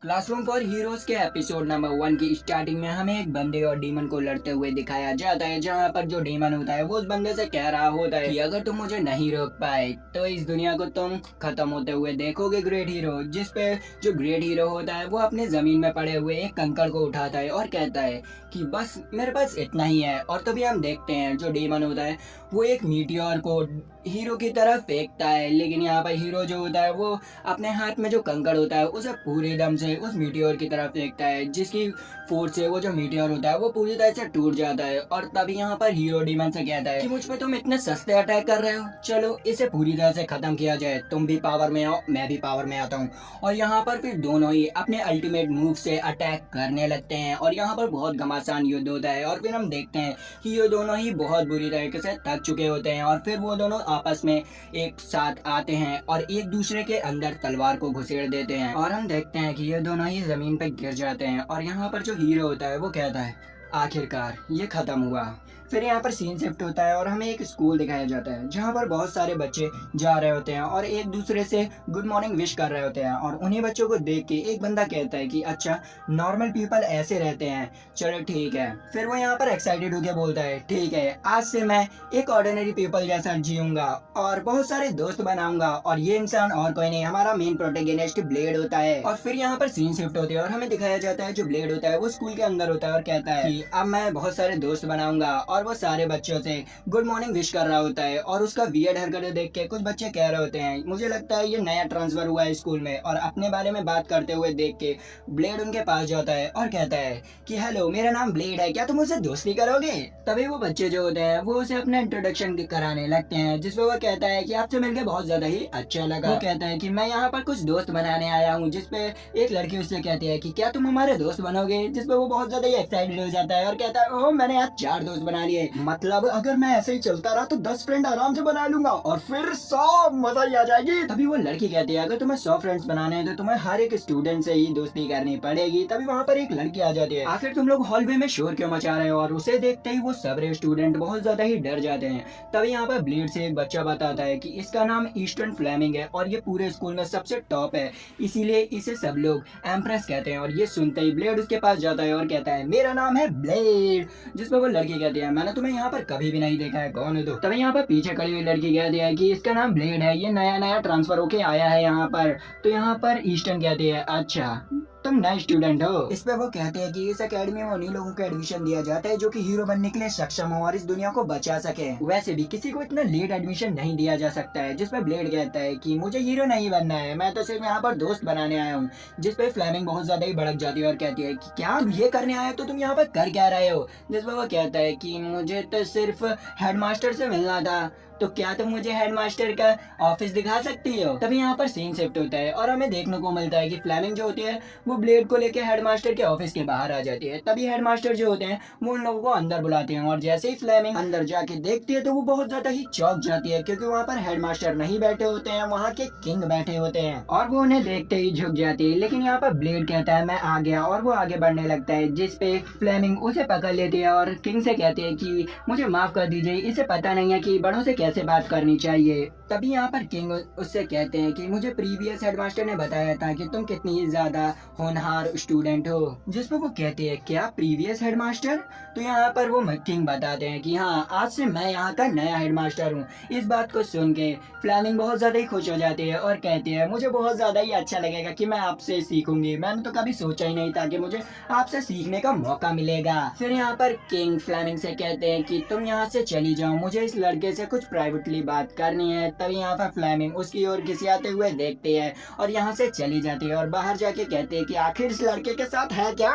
Classroom for heroes के episode number 1 की starting में हमें एक बंदे और डीमन को लड़ते हुए दिखाया जाता है, जहाँ पर जो डीमन होता है वो उस बंदे से कह रहा होता है कि अगर तुम मुझे नहीं रोक पाए तो इस दुनिया को तुम खत्म होते हुए देखोगे ग्रेट हीरो। जिस पे जो ग्रेट हीरो होता है वो अपने जमीन में पड़े हुए एक कंकड़ को उठाता है और कहता है कि बस मेरे पास इतना ही है। और तभी हम देखते हैं जो डीमन होता है वो एक मीटियोर को हीरो की तरफ फेंकता है, लेकिन यहाँ पर हीरो जो होता है वो अपने हाथ में जो कंकड़ होता है उसे पूरे दम से उस मीटियोर की तरफ फेंकता है, जिसकी फोर्स से वो जो मीटियोर होता है वो पूरी तरह से टूट जाता है। और तभी यहाँ पर हीरो डीमन से कहता है कि मुझ पे तुम इतने सस्ते अटैक कर रहे हो, चलो इसे पूरी तरह से खत्म किया जाए, तुम भी पावर में आओ मैं भी पावर में आता हूँ। और यहाँ पर फिर दोनों ही अपने अल्टीमेट मूव से अटैक करने लगते हैं और यहाँ पर बहुत घमासान युद्ध होता है। और फिर हम देखते हैं कि ये दोनों ही बहुत बुरी तरीके से थक चुके होते हैं और फिर वो दोनों आपस में एक साथ आते हैं और एक दूसरे के अंदर तलवार को घुसेड़ देते हैं। और हम देखते हैं कि ये दोनों ही जमीन पे गिर जाते हैं और यहाँ पर जो हीरो होता है वो कहता है आखिरकार ये खत्म हुआ। फिर यहाँ पर सीन शिफ्ट होता है और हमें एक स्कूल दिखाया जाता है जहाँ पर बहुत सारे बच्चे जा रहे होते हैं और एक दूसरे से गुड मॉर्निंग विश कर रहे होते हैं। और उन्हीं बच्चों को देख के एक बंदा कहता है कि अच्छा नॉर्मल पीपल ऐसे रहते हैं, चलो ठीक है। फिर वो यहाँ पर एक्साइटेड होकर बोलता है ठीक है, आज से मैं एक ऑर्डिनरी पीपल जैसा जीऊंगा और बहुत सारे दोस्त बनाऊंगा और ये इंसान और कोई नहीं हमारा मेन प्रोटेगनिस्ट ब्लेड होता है। और फिर यहाँ पर सीन शिफ्ट होती है और हमें दिखाया जाता है जो ब्लेड होता है वो स्कूल के अंदर होता है और कहता है कि अब मैं बहुत सारे दोस्त बनाऊंगा और वो सारे बच्चों से गुड मॉर्निंग विश कर रहा होता है। और उसका वियर्ड हरकतें देख के कुछ बच्चे कह रहे होते हैं मुझे लगता है ये नया ट्रांसफर हुआ है स्कूल में, और अपने बारे में बात करते हुए देख के ब्लेड उनके पास जाता है और कहता है कि हेलो मेरा नाम ब्लेड है, क्या तुम मुझसे दोस्ती करोगे। तभी वो बच्चे जो होते हैं वो उसे अपना इंट्रोडक्शन कराने लगते हैं, जिसपे वो कहता है कि आपसे मिलकर बहुत ज्यादा ही अच्छा लगा। वो कहता है कि मैं यहाँ पर कुछ दोस्त बनाने आया हूँ, जिसपे एक लड़की उससे कहती है कि क्या तुम हमारे दोस्त बनोगे, जिसपे वो बहुत ज्यादा ही एक्साइटेड हो जाता है और कहता है ओह मैंने आज 4 दोस्त बना लिए, मतलब अगर मैं ऐसे ही चलता रहा तो 10 फ्रेंड आराम से बना लूंगा और फिर 100 मजा ही आ जाएगी। तभी वो लड़की कहती है अगर तुम्हें 100 फ्रेंड्स बनाने हैं तो तुम्हें हर एक स्टूडेंट से ही दोस्ती करनी पड़ेगी। तभी वहाँ पर एक लड़की आ जाती है, आखिर तुम लोग हॉलवे में शोर क्यों मचा रहे हो। और उसे देखते ही वो सारे स्टूडेंट बहुत ज्यादा ही डर जाते हैं। तभी यहाँ पर ब्लेड से एक बच्चा बताता है कि इसका नाम ईस्टर्न फ्लेमिंग है और ये पूरे स्कूल में सबसे टॉप है, इसीलिए इसे सब लोग एम्प्रेस कहते हैं। और ये सुनते ही ब्लेड उसके पास जाता है और कहता है मेरा नाम है ब्लेड, जिसपे वो लड़की कहती है मैंने तुम्हें यहाँ पर कभी भी नहीं देखा है, कौन है तू। तभी यहाँ पर पीछे खड़ी हुई लड़की कहती है कि इसका नाम ब्लेड है, ये नया नया ट्रांसफर होके आया है यहाँ पर। तो यहाँ पर ईस्टर्न कहती है अच्छा तुम नए स्टूडेंट हो। इस पे वो कहते हैं कि इस एकेडमी में उन्हीं लोगों को एडमिशन दिया जाता है जो कि हीरो बनने के लिए सक्षम हो और इस दुनिया को बचा सके, वैसे भी किसी को इतना लेट एडमिशन नहीं दिया जा सकता है। जिसपे ब्लेड कहता है कि मुझे हीरो नहीं बनना है, मैं तो सिर्फ यहाँ पर दोस्त बनाने आया हूँ। जिसपे फ्लेमिंग बहुत ज्यादा ही भड़क जाती है और कहती है कि क्या तुम ये करने आए हो, तो तुम यहाँ पर कर क्या रहे हो। जिसपे वो कहता है कि मुझे तो सिर्फ हेडमास्टर से मिलना था, तो क्या तुम मुझे हेडमास्टर का ऑफिस दिखा सकती हो। तभी यहाँ पर सीन शिफ्ट होता है और हमें देखने को मिलता है कि फ्लेमिंग जो होती है वो ब्लेड को लेकर हेडमास्टर के ऑफिस के बाहर आ जाती है। तभी हेडमास्टर जो होते हैं वो उन लोगों को अंदर बुलाते हैं और जैसे ही फ्लेमिंग अंदर जाके देखती है तो वो बहुत ज्यादा ही चौंक जाती है, क्योंकि वहाँ पर हेडमास्टर नहीं बैठे होते हैं, वहाँ के किंग बैठे होते हैं और वो उन्हें देखते ही झुक जाती है। लेकिन यहाँ पर ब्लेड कहता है मैं आ गया और वो आगे बढ़ने लगता है, जिसपे फ्लेमिंग उसे पकड़ लेती है और किंग से कहती है कि मुझे माफ कर दीजिए, इसे पता नहीं है कि बड़ों से कैसे बात करनी चाहिए। तभी यहाँ पर किंग उससे कहते हैं कि मुझे प्रीवियस हेडमास्टर ने बताया था कि तुम कितनी ज्यादा होनहार स्टूडेंट हो। जिस पर वो कहते हैं क्या प्रीवियस हेडमास्टर। तो यहाँ पर वो किंग बताते हैं कि हाँ आज से मैं यहाँ का नया हेडमास्टर हूँ। इस बात को सुन के फ्लेमिंग बहुत ज्यादा ही खुश हो जाती है और कहती है मुझे बहुत ज्यादा ही अच्छा लगेगा कि मैं आपसे सीखूंगी, मैंने तो कभी सोचा ही नहीं था कि मुझे आपसे सीखने का मौका मिलेगा। फिर यहाँ पर किंग फ्लेमिंग से कहते हैं कि तुम यहाँ से चली जाओ, मुझे इस लड़के से कुछ प्राइवेटली बात करनी है। तभी यहाँ पर फ्लेमिंग उसकी ओर घिसियाते हुए देखती है और यहाँ से चली जाती है और बाहर जाके कहते हैं कि आखिर इस लड़के के साथ है क्या।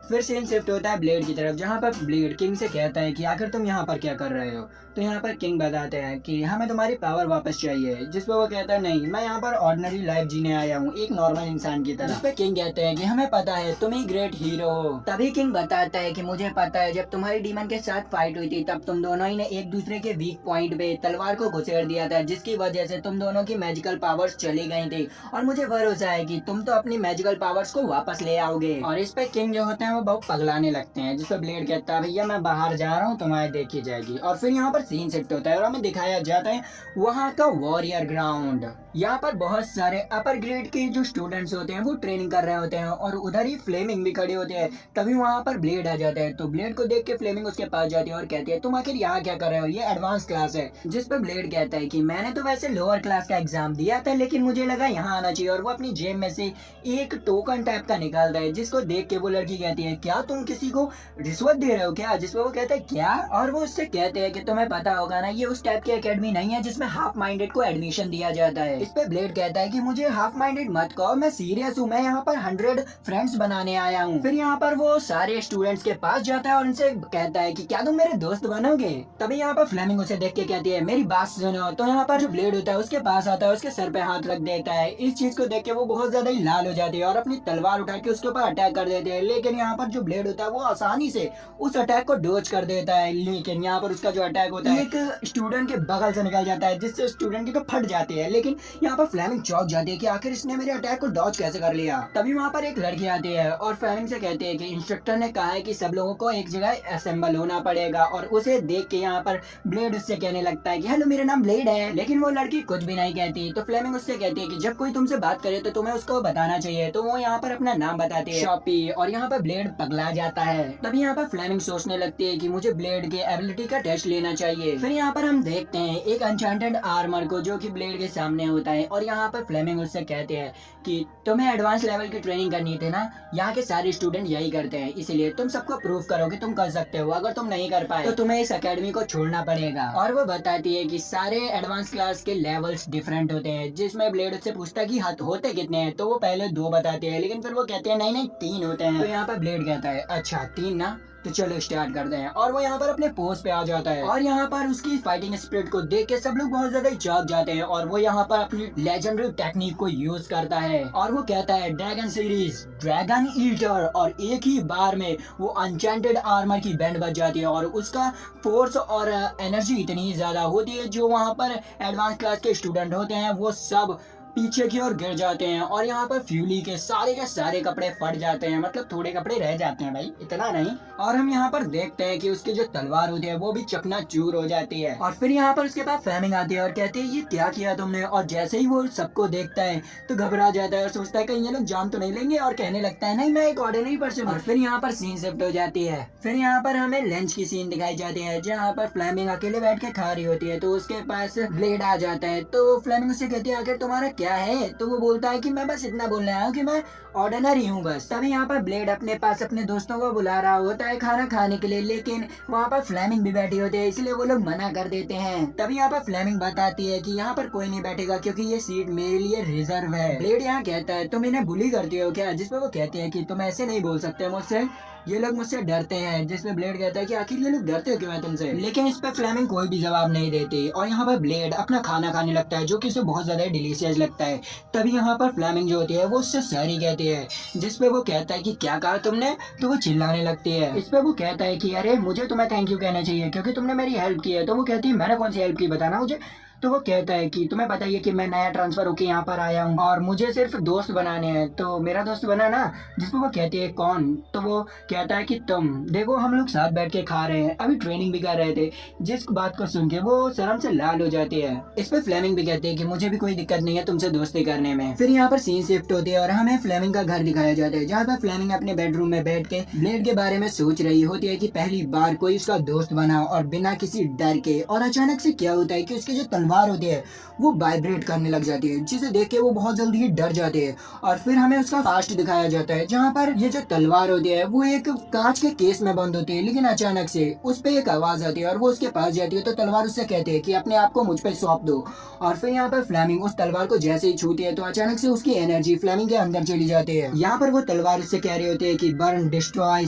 फिर सीन शिफ्ट होता है ब्लेड की तरफ, जहाँ पर ब्लेड किंग से कहता है कि आखिर तुम यहाँ पर क्या कर रहे हो। तो यहाँ पर किंग बताते हैं कि हमें तुम्हारी पावर वापस चाहिए। जिस पर वो कहता है नहीं मैं यहाँ पर ऑर्डिनरी लाइफ जीने आया हूँ, एक नॉर्मल इंसान की तरह। जिस पे किंग कहते हैं कि हमें पता है तुम ही ग्रेट हीरो हो। तभी किंग बताता है कि मुझे पता है जब तुम्हारी डीमन के साथ फाइट हुई थी तब तुम दोनों ही ने एक दूसरे के वीक पॉइंट पे तलवार को घुसेड़ दिया था, जिसकी वजह से तुम दोनों की मैजिकल पावर्स चली गई थी और मुझे भरोसा है कि तुम तो अपनी मैजिकल पावर्स को वापस ले आओगे। और इस पे किंग जो होते हैं वो बहुत पगलाने लगते हैं, जिस पर ब्लेड कहता है भैया मैं बाहर जा रहा हूँ, तुम्हारी देखी जाएगी। और फिर यहाँ पर सीन शिफ्ट होता है और हमें दिखाया जाता है वहाँ का वॉरियर ग्राउंड। यहाँ पर बहुत सारे अपर ग्रेड के जो स्टूडेंट्स होते हैं वो ट्रेनिंग कर रहे होते हैं और उधर ही फ्लेमिंग भी खड़े होते हैं। तभी वहाँ पर ब्लेड आ जाता है, तो ब्लेड को देख के फ्लेमिंग उसके पास जाती है और कहती है तुम आखिर यहाँ क्या कर रहे हो, ये एडवांस क्लास है। जिस पर ब्लेड कहता है कि मैंने तो वैसे लोअर क्लास का एग्जाम दिया था, लेकिन मुझे लगा यहाँ आना चाहिए। और वो अपनी जेब में से एक टोकन टाइप का निकालता है, जिसको देख के वो लड़की कहती है क्या तुम किसी को रिश्वत दे रहे हो क्या? जिस पर वो कहता है क्या, और वो उससे कहते हैं कि तुम्हें पता होगा ना, ये उस टाइप की एकेडमी नहीं है जिसमें हाफ माइंडेड को एडमिशन दिया जाता है। इस पे ब्लेड कहता है कि मुझे हाफ माइंडेड मत कहो, मैं सीरियस हूँ, मैं यहाँ पर 100 फ्रेंड्स बनाने आया हूँ। फिर यहाँ पर वो सारे स्टूडेंट्स के पास जाता है और उनसे कहता है कि क्या तुम मेरे दोस्त बनोगे? तभी यहाँ पर फ्लेमिंग उसे देख के कहती है मेरी बात सुनो। तो यहाँ पर जो ब्लेड होता है उसके पास आता है, उसके सर पे हाथ रख देता है। इस चीज को देख के वो बहुत ज्यादा ही लाल हो जाती है और अपनी तलवार उठा के उसके ऊपर अटैक कर देते हैं। लेकिन यहाँ पर जो ब्लेड होता है वो आसानी से उस अटैक को डोज कर देता है। लेकिन यहाँ पर उसका जो अटैक होता है एक स्टूडेंट के बगल से निकल जाता है, जिससे स्टूडेंट की तो फट जाती है। लेकिन यहाँ पर फ्लेमिंग चौंक जाती है कि आखिर इसने मेरे अटैक को डॉज कैसे कर लिया। तभी वहाँ पर एक लड़की आती है और फ्लेमिंग से कहती है कि इंस्ट्रक्टर ने कहा है कि सब लोगों को एक जगह असेंबल होना पड़ेगा। और उसे देख के यहाँ पर ब्लेड उससे कहने लगता है कि हेलो मेरा नाम ब्लेड है। लेकिन वो लड़की कुछ भी नहीं कहती। तो फ्लेमिंग उससे कहती है कि जब कोई तुमसे बात करे तो तुम्हें उसको बताना चाहिए। तो वो यहाँ पर अपना नाम बताती है शॉपी, और यहाँ पर ब्लेड पगला जाता है। तभी यहाँ पर फ्लेमिंग सोचने लगती है कि मुझे ब्लेड के एबिलिटी का टेस्ट लेना चाहिए। फिर यहाँ पर हम देखते हैं एक अनचार्टेड आर्मर को जो कि ब्लेड के सामने होता है। और यहाँ पर फ्लेमिंग उससे कहते हैं कि तुम्हें एडवांस लेवल की ट्रेनिंग करनी थी ना, यहाँ के सारे स्टूडेंट यही करते हैं, इसलिए तुम सबको प्रूव करो कि तुम कर सकते हो। अगर तुम नहीं कर पाए तो तुम्हें इस एकेडमी को छोड़ना पड़ेगा। और वो बताती है कि सारे एडवांस क्लास के लेवल्स डिफरेंट होते हैं। जिसमें ब्लेड उससे पूछता है कि हाथ होते कितने हैं, तो वो पहले 2 बताते हैं, लेकिन फिर वो कहते हैं नहीं नहीं 3 होते हैं। तो यहाँ पर ब्लेड कहता है अच्छा 3 ना, तो चलो स्टार्ट करते हैं। और वो यहाँ पर अपने पोस्ट पे आ जाता है और यहाँ पर उसकी फाइटिंग स्पिरिट को देख के सब लोग बहुत ज्यादा चौंक जाते हैं। और वो यहाँ पर अपनी लेजेंडरी टेक्निक को यूज करता है और वो कहता है ड्रैगन सीरीज ड्रैगन ईटर, और एक ही बार में वो अनचेंटेड आर्मर की बैंड बज जाती है। और उसका फोर्स और एनर्जी इतनी ज्यादा होती है, जो वहाँ पर एडवांस क्लास के स्टूडेंट होते हैं वो सब पीछे की ओर गिर जाते हैं। और यहाँ पर फ्यूली के सारे कपड़े फट जाते हैं, मतलब थोड़े कपड़े रह जाते हैं भाई, इतना नहीं। और हम यहाँ पर देखते हैं कि उसकी जो तलवार होती है वो भी चकनाचूर हो जाती है। और फिर यहाँ पर उसके पास फ्लेमिंग आती है और कहती है ये क्या किया तुमने। और जैसे ही वो सबको देखता है तो घबरा जाता है और सोचता है कहीं ये लोग जान तो नहीं लेंगे, और कहने लगता है नहीं मैं एक ऑर्डिनरी पर्सन हूँ। और फिर यहाँ पर सीन शिफ्ट हो जाती है। फिर यहाँ पर हमें लंच की सीन दिखाई जाती है, जहाँ पर फ्लेमिंग अकेले बैठ के खा रही होती है। तो उसके पास ब्लेड आ जाता है। तो फ्लेमिंग उससे कहती है आखिर तुम्हारा क्या है? तो वो बोलता है कि मैं बस इतना बोलने आया हूँ कि मैं ऑर्डिनरी हूँ बस। तभी यहाँ पर ब्लेड अपने पास अपने दोस्तों को बुला रहा होता है खाना खाने के लिए, लेकिन वहाँ पर फ्लेमिंग भी बैठी होती है, इसलिए वो लोग मना कर देते हैं। तभी यहाँ पर फ्लेमिंग बताती है कि यहाँ पर कोई नहीं बैठेगा क्योंकि ये सीट मेरे लिए रिजर्व है। ब्लेड यहाँ कहता है तुम इन्हें बुली करती हो क्या? जिसपे वो कहते हैं कि तुम ऐसे नहीं बोल सकते मुझसे, ये लोग मुझसे डरते हैं। जिसमें ब्लेड कहता है कि आखिर ये लोग डरते क्यों है तुमसे? लेकिन इस पे फ्लेमिंग कोई भी जवाब नहीं देती। और यहाँ पर ब्लेड अपना खाना खाने लगता है जो कि उसे बहुत ज्यादा डिलीशियस लगता है। तभी यहाँ पर फ्लेमिंग जो होती है वो उससे सॉरी कहती है, जिसपे वो कहता है कि क्या कहा तुमने? तो वो चिल्लाने लगती है। इस पे वो कहता है कि अरे मुझे तुम्हें थैंक यू कहना चाहिए क्योंकि तुमने मेरी हेल्प की है। तो वो कहती है मैंने कौन सी हेल्प की, बताना मुझे। तो वो कहता है कि तुम्हें पता ही है कि मैं नया ट्रांसफर होके यहाँ पर आया हूँ और मुझे सिर्फ दोस्त बनाने हैं, तो मेरा दोस्त बना ना। जिसपे वो कहती है कौन? तो वो कहता है कि तुम देखो हम लोग साथ बैठ के खा रहे हैं, अभी ट्रेनिंग भी कर रहे थे। जिस बात को सुन के वो शर्म से लाल हो जाती है। इस पे फ्लेमिंग भी कहती है कि मुझे भी कोई दिक्कत नहीं है तुमसे दोस्ती करने में। फिर यहाँ पर सीन शिफ्ट होती है और हमें फ्लेमिंग का घर दिखाया जाता है, जहाँ पर फ्लेमिंग अपने बेडरूम में बैठ के ब्लेड के बारे में सोच रही होती है कि पहली बार कोई उसका दोस्त बना और बिना किसी डर के। और अचानक से क्या होता है कि उसकी जो तलवार होती है वो वाइब्रेट करने लग जाती है, जिसे देख के वो बहुत जल्दी ही डर जाते हैं। और फिर हमें उसका पास्ट दिखाया जाता है, जहाँ पर ये जो तलवार होती है वो एक कांच के केस में बंद होती है। लेकिन अचानक से उस पे एक आवाज आती है और वो उसके पास जाती है। तो तलवार उससे कहती है कि अपने आप को मुझ पे सौंप दो। और फिर यहाँ पर फ्लेमिंग उस तलवार को जैसे ही छूती है तो अचानक से उसकी एनर्जी फ्लेमिंग के अंदर चली जाती है। यहाँ पर वो तलवार उससे कह रही होती है कि बर्न, डिस्ट्रॉय,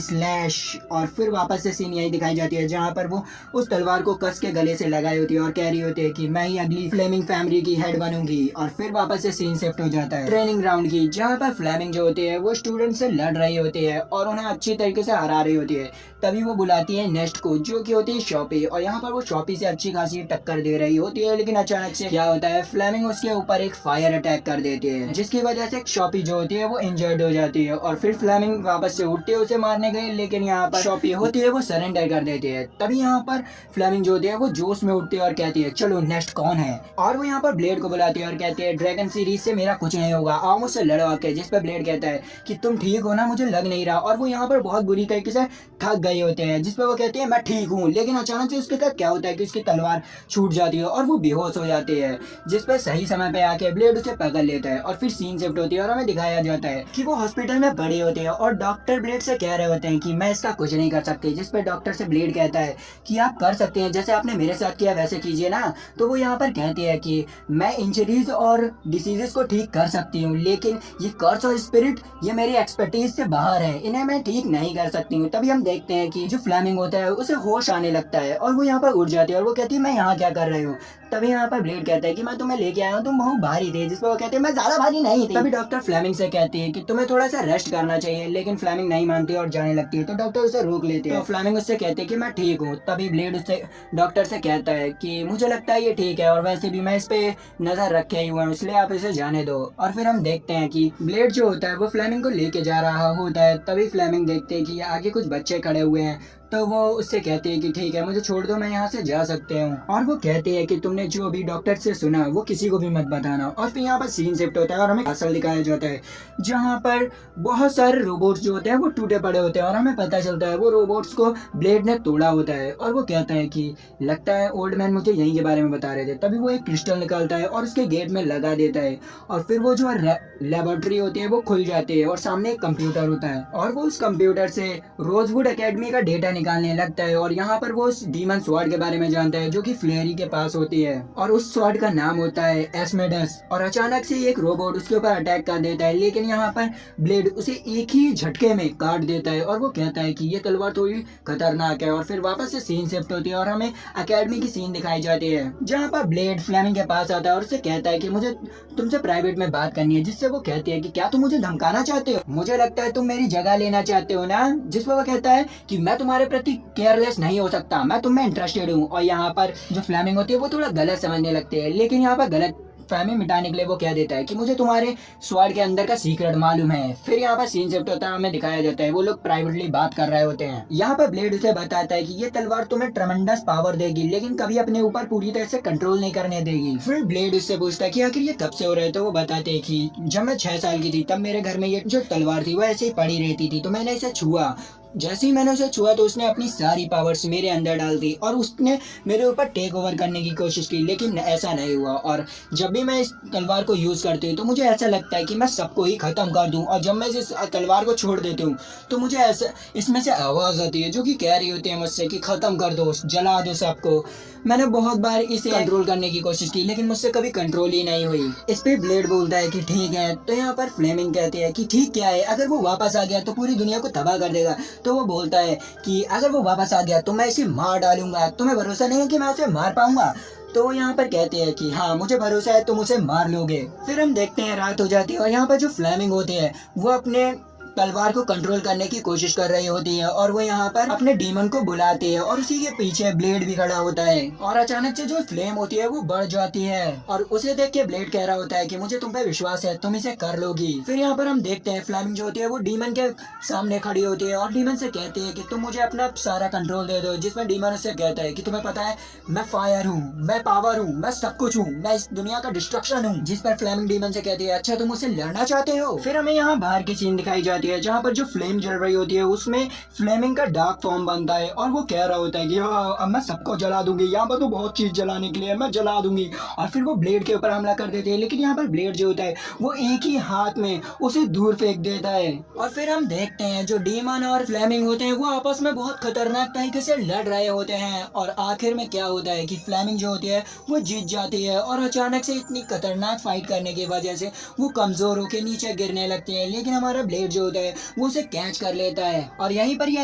स्लैश। और फिर वापस से सीन यही दिखाई जाती है, जहाँ पर वो उस तलवार को कस के गले से लगाई होती है और कह रही होती है कि मैं ही अगली फ्लेमिंग फैमिली की हेड बनूंगी। और फिर वापस से सीन शिफ्ट हो जाता है ट्रेनिंग ग्राउंड की, जहाँ पर फ्लेमिंग जो होती है वो स्टूडेंट से लड़ रही होती है और उन्हें अच्छी तरीके से हरा रही होती है। तभी वो बुलाती है नेक्स्ट को, जो कि होती है शॉपी। और यहाँ पर वो शॉपी से अच्छी खासी टक्कर दे रही होती है, लेकिन अचानक से क्या होता है फ्लेमिंग उसके ऊपर एक फायर अटैक कर देती है, जिसकी वजह से शॉपी जो होती है वो इंजर्ड हो जाती है। और फिर फ्लेमिंग वापस से उठती है उसे मारने गई, लेकिन यहाँ पर शॉपी होती है वो सरेंडर कर देती है। तभी यहाँ पर फ्लेमिंग जो होती है वो जोश में उठती है और कहती है चलो नेक्स्ट कौन है। और वो यहाँ पर ब्लेड को बुलाती है और कहती है ड्रैगन सीरीज से मेरा कुछ नहीं होगा, आओ मुझसे लड़ो आके। जिस पर ब्लेड कहता है कि तुम ठीक हो ना, मुझे लग नहीं रहा। और वो यहाँ पर बहुत बुरी तरीके से थक गए होते हैं। जिस पर वो कहती है मैं ठीक हूँ, लेकिन अचानक से उसके साथ क्या होता है कि उसकी तलवार छूट जाती है और वो बेहोश हो जाती है। जिस पर सही समय पे आके ब्लेड उसे पकड़ लेता है और फिर सीन शिफ्ट होती है और हमें दिखाया जाता है कि वो हॉस्पिटल में पड़े होते हैं और डॉक्टर ब्लेड से कह रहे होते हैं कि मैं इसका कुछ नहीं कर सकते। जिस पर डॉक्टर से ब्लेड कहता है कि आप कर सकते हैं, जैसे आपने मेरे साथ किया वैसे कीजिए ना। तो वो यहाँ पर कहती है कि मैं इंजरीज और डिसीजेस को ठीक कर सकती हूँ, लेकिन ये कर्स और स्पिरिट ये मेरी एक्सपर्टीज से बाहर है, इन्हें मैं ठीक नहीं कर सकती हूँ। तभी हम देखते हैं कि जो फ्लेमिंग होता है उसे होश आने लगता है और वो यहाँ पर उठ जाती है और वो कहती है मैं यहाँ क्या कर रही हूँ। तभी यहाँ पर ब्लेड कहता है कि मैं तुम्हें लेके आया हूँ, तुम बहुत भारी थे। जिस पर वो कहते हैं मैं ज्यादा भारी नहीं थी। तभी डॉक्टर फ्लेमिंग से कहती है कि तुम्हें थोड़ा सा रेस्ट करना चाहिए, लेकिन फ्लेमिंग नहीं मानती और जाने लगती है। तो डॉक्टर उसे रोक लेते हैं। तो फ्लेमिंग उससे कहते हैं कि मैं ठीक हूँ। तभी ब्लेड उससे डॉक्टर से कहता है कि मुझे लगता है ये ठीक है और वैसे भी मैं इस पे नजर रखे हुआ हूँ, इसलिए आप इसे जाने दो। और फिर हम देखते हैं कि ब्लेड जो होता है वो फ्लेमिंग को लेके जा रहा होता है। तभी फ्लेमिंग देखते हैं कि आगे कुछ बच्चे खड़े हुए हैं। तो वो उससे कहते हैं कि ठीक है मुझे छोड़ दो, मैं यहाँ से जा सकते हूँ। और वो कहते हैं कि तुमने जो अभी डॉक्टर से सुना वो किसी को भी मत बताना। और फिर यहाँ पर सीन शिफ्ट होता है और हमें असल दिखाया जाता है जहाँ पर बहुत सारे रोबोट्स जो होते हैं वो टूटे पड़े होते हैं और हमें पता चलता है वो रोबोट्स को ब्लेड ने तोड़ा होता है। और वो कहता है कि लगता है ओल्ड मैन मुझे यहीं के बारे में बता रहे थे। तभी वो एक क्रिस्टल निकालता है और उसके गेट में लगा देता है और फिर वो जो लेबोरेटरी होती है वो खुल जाती है और सामने एक कंप्यूटर होता है और वो उस कंप्यूटर से रोजवुड एकेडमी का डेटा निकालने लगता है। और यहाँ पर वो उस डीमन स्वॉर्ड के बारे में जानता है जो कि फ्लेरी के पास होती है और उस स्वॉर्ड का नाम होता है एस्मेडस। और अचानक से एक रोबोट उसके ऊपर अटैक कर देता है, लेकिन यहाँ पर ब्लेड उसे एक ही झटके में काट देता है और वो कहता है कि ये तलवार थोड़ी खतरनाक है। और फिर वापस से सीन शिफ्ट होती है और हमें एकेडमी की सीन दिखाई जाती है जहाँ पर ब्लेड फ्लेमिंग के पास आता है और उसे कहता है कि मुझे तुमसे प्राइवेट में बात करनी है। जिससे वो कहती है कि क्या तुम मुझे धमकाना चाहते हो, मुझे लगता है तुम मेरी जगह लेना चाहते हो ना। जिस पर वो कहता है कि मैं तुम्हारे प्रति केयरलेस नहीं हो सकता, मैं तुम में इंटरेस्टेड हूँ। और यहाँ पर जो फ्लेमिंग होती है वो थोड़ा गलत समझने लगते हैं, लेकिन यहाँ पर गलत फहमी मिटाने के लिए वो कह देता है कि मुझे तुम्हारे स्वॉर्ड के अंदर का सीक्रेट मालूम है। फिर यहाँ पर सीन शिफ्ट होता है, हमें दिखाया जाता है वो लोग प्राइवेटली बात कर रहे होते हैं। यहाँ पर ब्लेड उसे बताता है कि ये तलवार तुम्हें ट्रमेंडस पावर देगी, लेकिन कभी अपने ऊपर पूरी तरह से कंट्रोल नहीं करने देगी। फिर ब्लेड उससे पूछता है कि आखिर ये कब से हो रहा है। तो वो बताते हैं कि जब मैं 6 साल की थी तब मेरे घर में ये जो तलवार थी वो ऐसे ही पड़ी रहती थी, तो मैंने इसे छुआ। जैसे ही मैंने उसे छुआ तो उसने अपनी सारी पावर्स मेरे अंदर डाल दी और उसने मेरे ऊपर टेक ओवर करने की कोशिश की, लेकिन ऐसा नहीं हुआ। और जब भी मैं इस तलवार को यूज करती हूँ तो मुझे ऐसा लगता है कि मैं सबको ही खत्म कर दूं, और जब मैं इस तलवार को छोड़ देती हूँ तो मुझे ऐसा इसमें से आवाज आती है जो कि कह रही होती है मुझसे कि खत्म कर दो, जला दो सबको। मैंने बहुत बार इसे कंट्रोल करने की कोशिश की, लेकिन मुझसे कभी कंट्रोल ही नहीं हुई। इस पे ब्लेड बोलता है कि ठीक है। तो यहाँ पर फ्लेमिंग कहते हैं कि ठीक क्या है, अगर वो वापस आ गया तो पूरी दुनिया को तबाह कर देगा। तो वो बोलता है कि अगर वो वापस आ गया तो मैं इसे मार डालूंगा, तुम्हें भरोसा नहीं है कि मैं उसे मार पाऊंगा। तो वो यहाँ पर कहते हैं कि हाँ मुझे भरोसा है, तुम उसे मार लोगे। फिर हम देखते हैं रात हो जाती है और यहाँ पर जो फ्लेमिंग होती है वो अपने तलवार को कंट्रोल करने की कोशिश कर रही होती है और वो यहाँ पर अपने डीमन को बुलाती है और उसी के पीछे ब्लेड भी खड़ा होता है। और अचानक से जो फ्लेम होती है वो बढ़ जाती है और उसे देख के ब्लेड कह रहा होता है कि मुझे तुम पे विश्वास है, तुम इसे कर लोगी। फिर यहाँ पर हम देखते हैं फ्लेमिंग जो होती है वो डीमन के सामने खड़ी होती है और डीमन से कहती है कि तुम मुझे अपना सारा कंट्रोल दे दो। जिसमें डीमन उससे कहता है कि तुम्हें पता है मैं फायर हूँ, मैं पावर हूँ, मैं सब कुछ हूँ, मैं इस दुनिया का डिस्ट्रक्शन हूँ। जिस पर फ्लेमिंग डीमन से कहती है अच्छा तुम मुझसे लड़ना चाहते हो। फिर हमें यहाँ बाहर की सीन दिखाई जाती है जहाँ पर जो फ्लेम जल रही होती है उसमें फ्लेमिंग का डार्क फॉर्म बनता है और वो कह रहा होता है कि अब मैं सबको जला दूंगी, यहाँ पर तो बहुत चीज जलाने के लिए मैं जला दूंगी। और फिर वो ब्लेड के ऊपर हमला कर देते हैं, लेकिन यहाँ पर ब्लेड जो होता है वो एक ही हाथ में उसे दूर फेंक देता है। और फिर हम देखते हैं जो डीमन और फ्लेमिंग होते हैं वो आपस में बहुत खतरनाक तरीके से लड़ रहे होते हैं और आखिर में क्या होता है कि फ्लेमिंग जो होती है वो जीत जाती है और अचानक से इतनी खतरनाक फाइट करने की वजह से वो कमजोर होकर नीचे गिरने लगती है, लेकिन हमारा ब्लेड जो होता है वो उसे कैच कर लेता है। और यहीं पर ये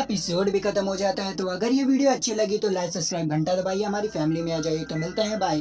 एपिसोड भी खत्म हो जाता है। तो अगर ये वीडियो अच्छी लगी तो लाइक सब्सक्राइब घंटा दबाइए, हमारी फैमिली में आ जाइए। तो मिलते हैं, बाय।